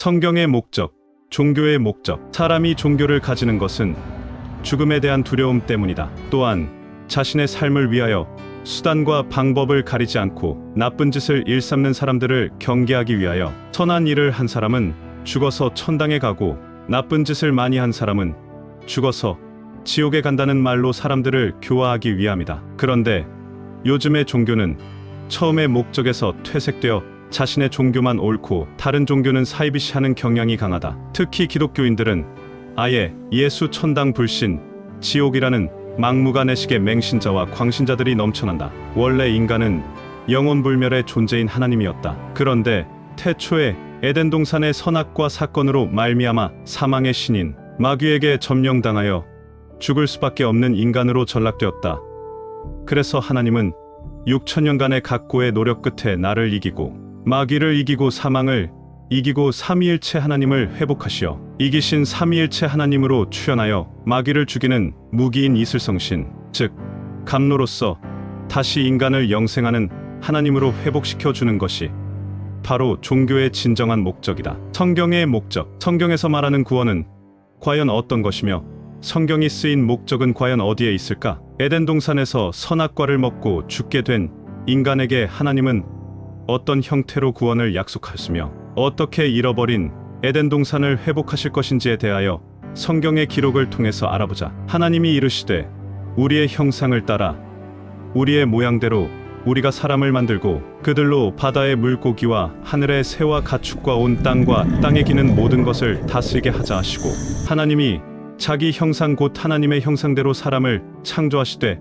성경의 목적, 종교의 목적. 사람이 종교를 가지는 것은 죽음에 대한 두려움 때문이다. 또한 자신의 삶을 위하여 수단과 방법을 가리지 않고 나쁜 짓을 일삼는 사람들을 경계하기 위하여, 선한 일을 한 사람은 죽어서 천당에 가고 나쁜 짓을 많이 한 사람은 죽어서 지옥에 간다는 말로 사람들을 교화하기 위함이다. 그런데 요즘의 종교는 처음의 목적에서 퇴색되어 자신의 종교만 옳고 다른 종교는 사이비시하는 경향이 강하다. 특히 기독교인들은 아예 예수 천당 불신, 지옥이라는 막무가내식의 맹신자와 광신자들이 넘쳐난다. 원래 인간은 영원불멸의 존재인 하나님이었다. 그런데 태초에 에덴 동산의 선악과 사건으로 말미암아 사망의 신인 마귀에게 점령당하여 죽을 수밖에 없는 인간으로 전락되었다. 그래서 하나님은 6천년간의 각고의 노력 끝에 나를 이기고 마귀를 이기고 사망을 이기고 삼위일체 하나님을 회복하시어 이기신 삼위일체 하나님으로 출현하여 마귀를 죽이는 무기인 이슬성신, 즉 감로로서 다시 인간을 영생하는 하나님으로 회복시켜 주는 것이 바로 종교의 진정한 목적이다. 성경의 목적, 성경에서 말하는 구원은 과연 어떤 것이며 성경이 쓰인 목적은 과연 어디에 있을까? 에덴 동산에서 선악과를 먹고 죽게 된 인간에게 하나님은 어떤 형태로 구원을 약속하시며 어떻게 잃어버린 에덴 동산을 회복하실 것인지에 대하여 성경의 기록을 통해서 알아보자. 하나님이 이르시되 우리의 형상을 따라 우리의 모양대로 우리가 사람을 만들고 그들로 바다의 물고기와 하늘의 새와 가축과 온 땅과 땅에 기는 모든 것을 다스리게 하자 하시고, 하나님이 자기 형상 곧 하나님의 형상대로 사람을 창조하시되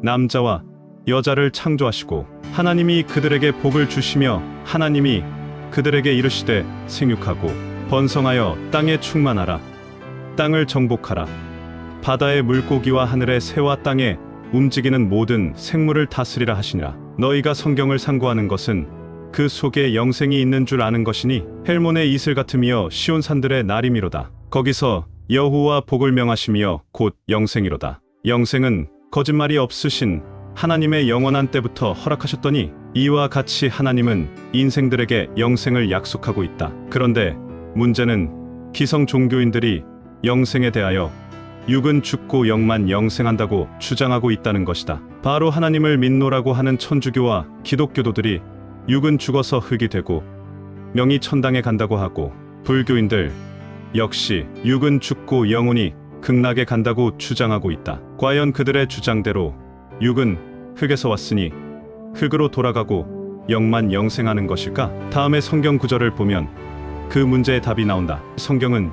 남자와 여자를 창조하시고, 하나님이 그들에게 복을 주시며 하나님이 그들에게 이르시되 생육하고 번성하여 땅에 충만하라. 땅을 정복하라. 바다의 물고기와 하늘의 새와 땅에 움직이는 모든 생물을 다스리라 하시니라. 너희가 성경을 상고하는 것은 그 속에 영생이 있는 줄 아는 것이니 헬몬의 이슬 같으며 시온 산들의 나림이로다. 거기서 여호와 복을 명하시며 곧 영생이로다. 영생은 거짓말이 없으신 하나님의 영원한 때부터 허락하셨더니 이와 같이 하나님은 인생들에게 영생을 약속하고 있다. 그런데 문제는 기성 종교인들이 영생에 대하여 육은 죽고 영만 영생한다고 주장하고 있다는 것이다. 바로 하나님을 믿노라고 하는 천주교와 기독교도들이 육은 죽어서 흙이 되고 영이 천당에 간다고 하고, 불교인들 역시 육은 죽고 영혼이 극락에 간다고 주장하고 있다. 과연 그들의 주장대로 육은 흙에서 왔으니 흙으로 돌아가고 영만 영생하는 것일까? 다음에 성경 구절을 보면 그 문제의 답이 나온다. 성경은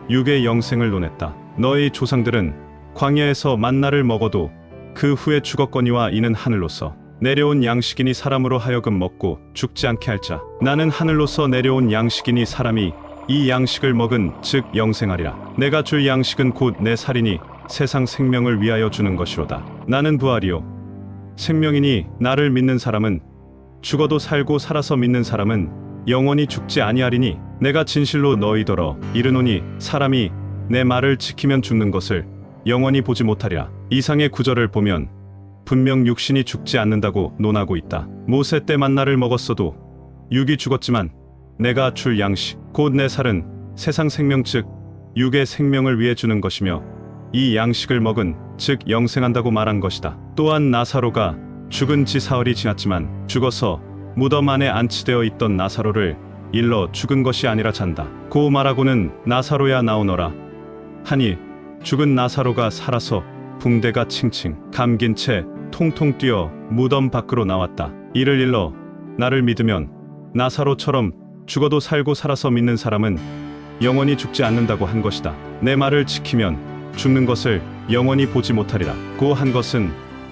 육의 영생을 논했다. 너희 조상들은 광야에서 만나를 먹어도 그 후에 죽었거니와 이는 하늘로서 내려온 양식이니 사람으로 하여금 먹고 죽지 않게 할자. 나는 하늘로서 내려온 양식이니 사람이 이 양식을 먹은 즉 영생하리라. 내가 줄 양식은 곧 내 살이니 세상 생명을 위하여 주는 것이로다. 나는 부활이요 생명이니 나를 믿는 사람은 죽어도 살고 살아서 믿는 사람은 영원히 죽지 아니하리니 내가 진실로 너희더러 이르노니 사람이 내 말을 지키면 죽는 것을 영원히 보지 못하리라. 이상의 구절을 보면 분명 육신이 죽지 않는다고 논하고 있다. 모세 때 만나를 먹었어도 육이 죽었지만 내가 줄 양식 곧 내 살은 세상 생명 즉 육의 생명을 위해 주는 것이며 이 양식을 먹은 즉 영생한다고 말한 것이다. 또한 나사로가 죽은 지 사흘이 지났지만 죽어서 무덤 안에 안치되어 있던 나사로를 일러 죽은 것이 아니라 잔다. 고 말하고는 나사로야 나오너라 하니 죽은 나사로가 살아서 붕대가 칭칭 감긴 채 통통 뛰어 무덤 밖으로 나왔다. 이를 일러 나를 믿으면 나사로처럼 죽어도 살고 살아서 믿는 사람은 영원히 죽지 않는다고 한 것이다. 내 말을 지키면 죽는 것을 영원히 보지 못하리라. 고 한 것은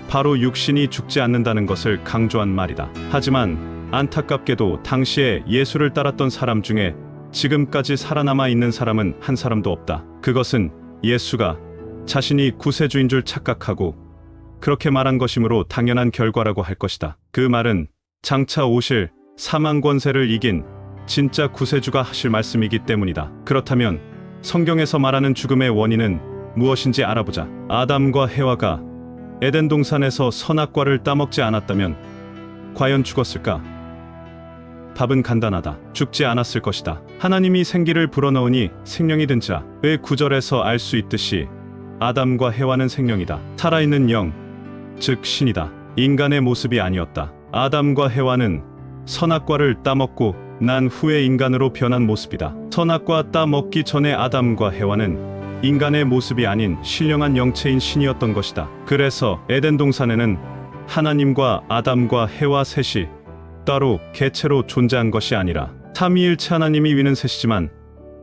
바로 육신이 죽지 않는다는 것을 강조한 말이다. 하지만 안타깝게도 당시에 예수를 따랐던 사람 중에 지금까지 살아남아 있는 사람은 한 사람도 없다. 그것은 예수가 자신이 구세주인 줄 착각하고 그렇게 말한 것이므로 당연한 결과라고 할 것이다. 그 말은 장차 오실 사망 권세를 이긴 진짜 구세주가 하실 말씀이기 때문이다. 그렇다면 성경에서 말하는 죽음의 원인은 무엇인지 알아보자. 아담과 해와가 에덴 동산에서 선악과를 따먹지 않았다면 과연 죽었을까? 답은 간단하다. 죽지 않았을 것이다. 하나님이 생기를 불어넣으니 생명이 든자. 의 구절에서 알 수 있듯이 아담과 해와는 생명이다. 살아있는 영, 즉 신이다. 인간의 모습이 아니었다. 아담과 해와는 선악과를 따먹고 난 후에 인간으로 변한 모습이다. 선악과 따먹기 전에 아담과 해와는 인간의 모습이 아닌 신령한 영체인 신이었던 것이다. 그래서 에덴 동산에는 하나님과 아담과 해와 셋이 따로 개체로 존재한 것이 아니라 삼위일체 하나님이 위는 셋이지만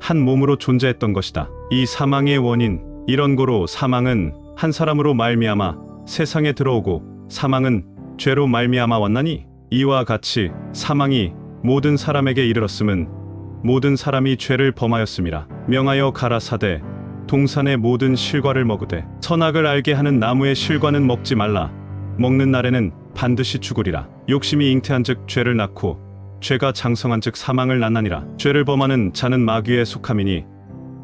한 몸으로 존재했던 것이다. 이 사망의 원인, 이런 고로 사망은 한 사람으로 말미암아 세상에 들어오고 사망은 죄로 말미암아 왔나니 이와 같이 사망이 모든 사람에게 이르렀음은 모든 사람이 죄를 범하였음이라. 명하여 가라사대 동산의 모든 실과를 먹으되 선악을 알게 하는 나무의 실과는 먹지 말라. 먹는 날에는 반드시 죽으리라. 욕심이 잉태한즉 죄를 낳고 죄가 장성한즉 사망을 낳나니라. 죄를 범하는 자는 마귀에 속함이니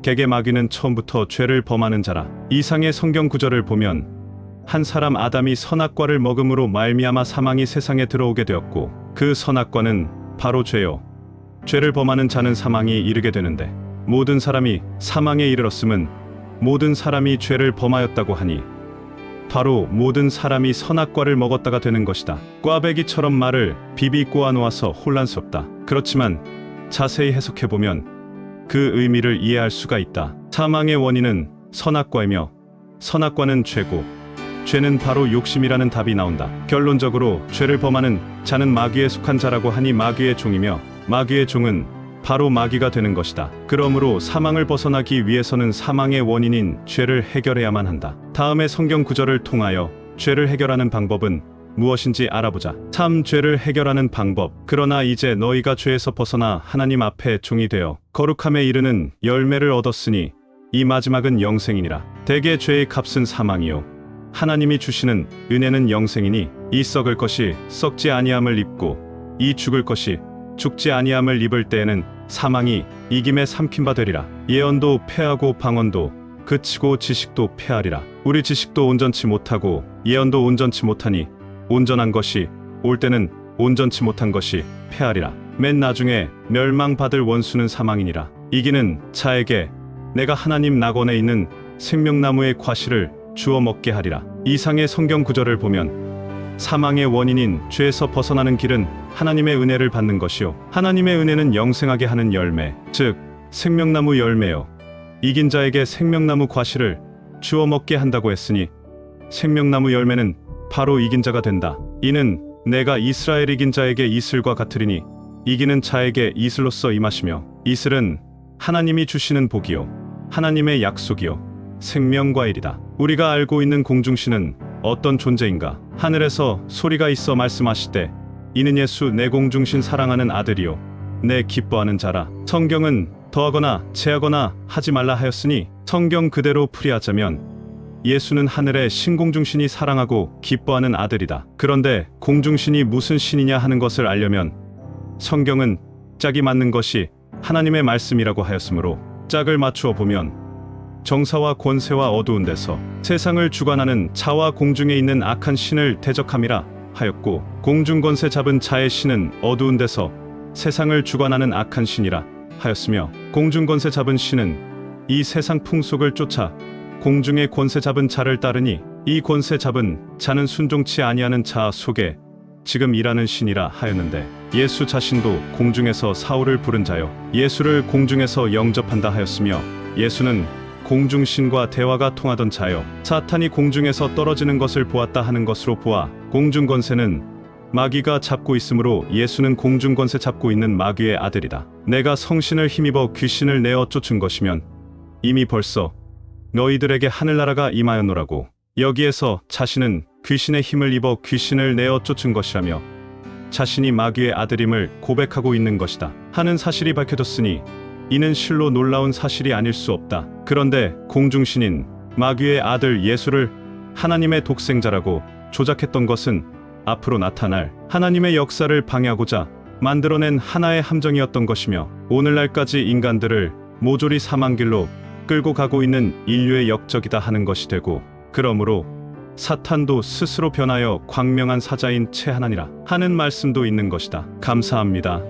객의 마귀는 처음부터 죄를 범하는 자라. 이상의 성경 구절을 보면 한 사람 아담이 선악과를 먹음으로 말미암아 사망이 세상에 들어오게 되었고 그 선악과는 바로 죄요. 죄를 범하는 자는 사망이 이르게 되는데 모든 사람이 사망에 이르렀음은 모든 사람이 죄를 범하였다고 하니 바로 모든 사람이 선악과를 먹었다가 되는 것이다. 꽈배기처럼 말을 비비 꼬아놓아서 혼란스럽다. 그렇지만 자세히 해석해보면 그 의미를 이해할 수가 있다. 사망의 원인은 선악과이며 선악과는 죄고 죄는 바로 욕심이라는 답이 나온다. 결론적으로 죄를 범하는 자는 마귀에 속한 자라고 하니 마귀의 종이며 마귀의 종은 바로 마귀가 되는 것이다. 그러므로 사망을 벗어나기 위해서는 사망의 원인인 죄를 해결해야만 한다. 다음의 성경 구절을 통하여 죄를 해결하는 방법은 무엇인지 알아보자. 참 죄를 해결하는 방법. 그러나 이제 너희가 죄에서 벗어나 하나님 앞에 종이 되어 거룩함에 이르는 열매를 얻었으니 이 마지막은 영생이니라. 대개 죄의 값은 사망이요 하나님이 주시는 은혜는 영생이니 이 썩을 것이 썩지 아니함을 입고 이 죽을 것이 죽지 아니함을 입을 때에는 사망이 이김에 삼킨 바 되리라. 예언도 패하고 방언도 그치고 지식도 패하리라. 우리 지식도 온전치 못하고 예언도 온전치 못하니 온전한 것이 올 때는 온전치 못한 것이 패하리라. 맨 나중에 멸망받을 원수는 사망이니라. 이기는 자에게 내가 하나님 낙원에 있는 생명나무의 과실을 주워 먹게 하리라. 이상의 성경 구절을 보면 사망의 원인인 죄에서 벗어나는 길은 하나님의 은혜를 받는 것이요 하나님의 은혜는 영생하게 하는 열매, 즉 생명나무 열매요 이긴 자에게 생명나무 과실을 주워 먹게 한다고 했으니 생명나무 열매는 바로 이긴 자가 된다. 이는 내가 이스라엘 이긴 자에게 이슬과 같으리니 이기는 자에게 이슬로서 임하시며 이슬은 하나님이 주시는 복이요 하나님의 약속이요 생명과일이다. 우리가 알고 있는 공중신은 어떤 존재인가? 하늘에서 소리가 있어 말씀하시되 이는 예수 내 공중신 사랑하는 아들이요 내 기뻐하는 자라. 성경은 더하거나 제하거나 하지 말라 하였으니 성경 그대로 풀이하자면 예수는 하늘의 신공중신이 사랑하고 기뻐하는 아들이다. 그런데 공중신이 무슨 신이냐 하는 것을 알려면 성경은 짝이 맞는 것이 하나님의 말씀이라고 하였으므로 짝을 맞추어 보면 정사와 권세와 어두운 데서 세상을 주관하는 자와 공중에 있는 악한 신을 대적함이라 하였고 공중 권세 잡은 자의 신은 어두운 데서 세상을 주관하는 악한 신이라 하였으며 공중 권세 잡은 신은 이 세상 풍속을 쫓아 공중의 권세 잡은 자를 따르니 이 권세 잡은 자는 순종치 아니하는 자 속에 지금 일하는 신이라 하였는데 예수 자신도 공중에서 사울을 부른 자요 예수를 공중에서 영접한다 하였으며 예수는 공중신과 대화가 통하던 자요 사탄이 공중에서 떨어지는 것을 보았다 하는 것으로 보아 공중권세는 마귀가 잡고 있으므로 예수는 공중권세 잡고 있는 마귀의 아들이다. 내가 성신을 힘입어 귀신을 내어 쫓은 것이면 이미 벌써 너희들에게 하늘나라가 임하였노라고. 여기에서 자신은 귀신의 힘을 입어 귀신을 내어 쫓은 것이라며 자신이 마귀의 아들임을 고백하고 있는 것이다 하는 사실이 밝혀졌으니 이는 실로 놀라운 사실이 아닐 수 없다. 그런데 공중신인 마귀의 아들 예수를 하나님의 독생자라고 조작했던 것은 앞으로 나타날 하나님의 역사를 방해하고자 만들어낸 하나의 함정이었던 것이며 오늘날까지 인간들을 모조리 사망길로 끌고 가고 있는 인류의 역적이다 하는 것이 되고 그러므로 사탄도 스스로 변하여 광명한 사자인 채 하나니라 하는 말씀도 있는 것이다. 감사합니다.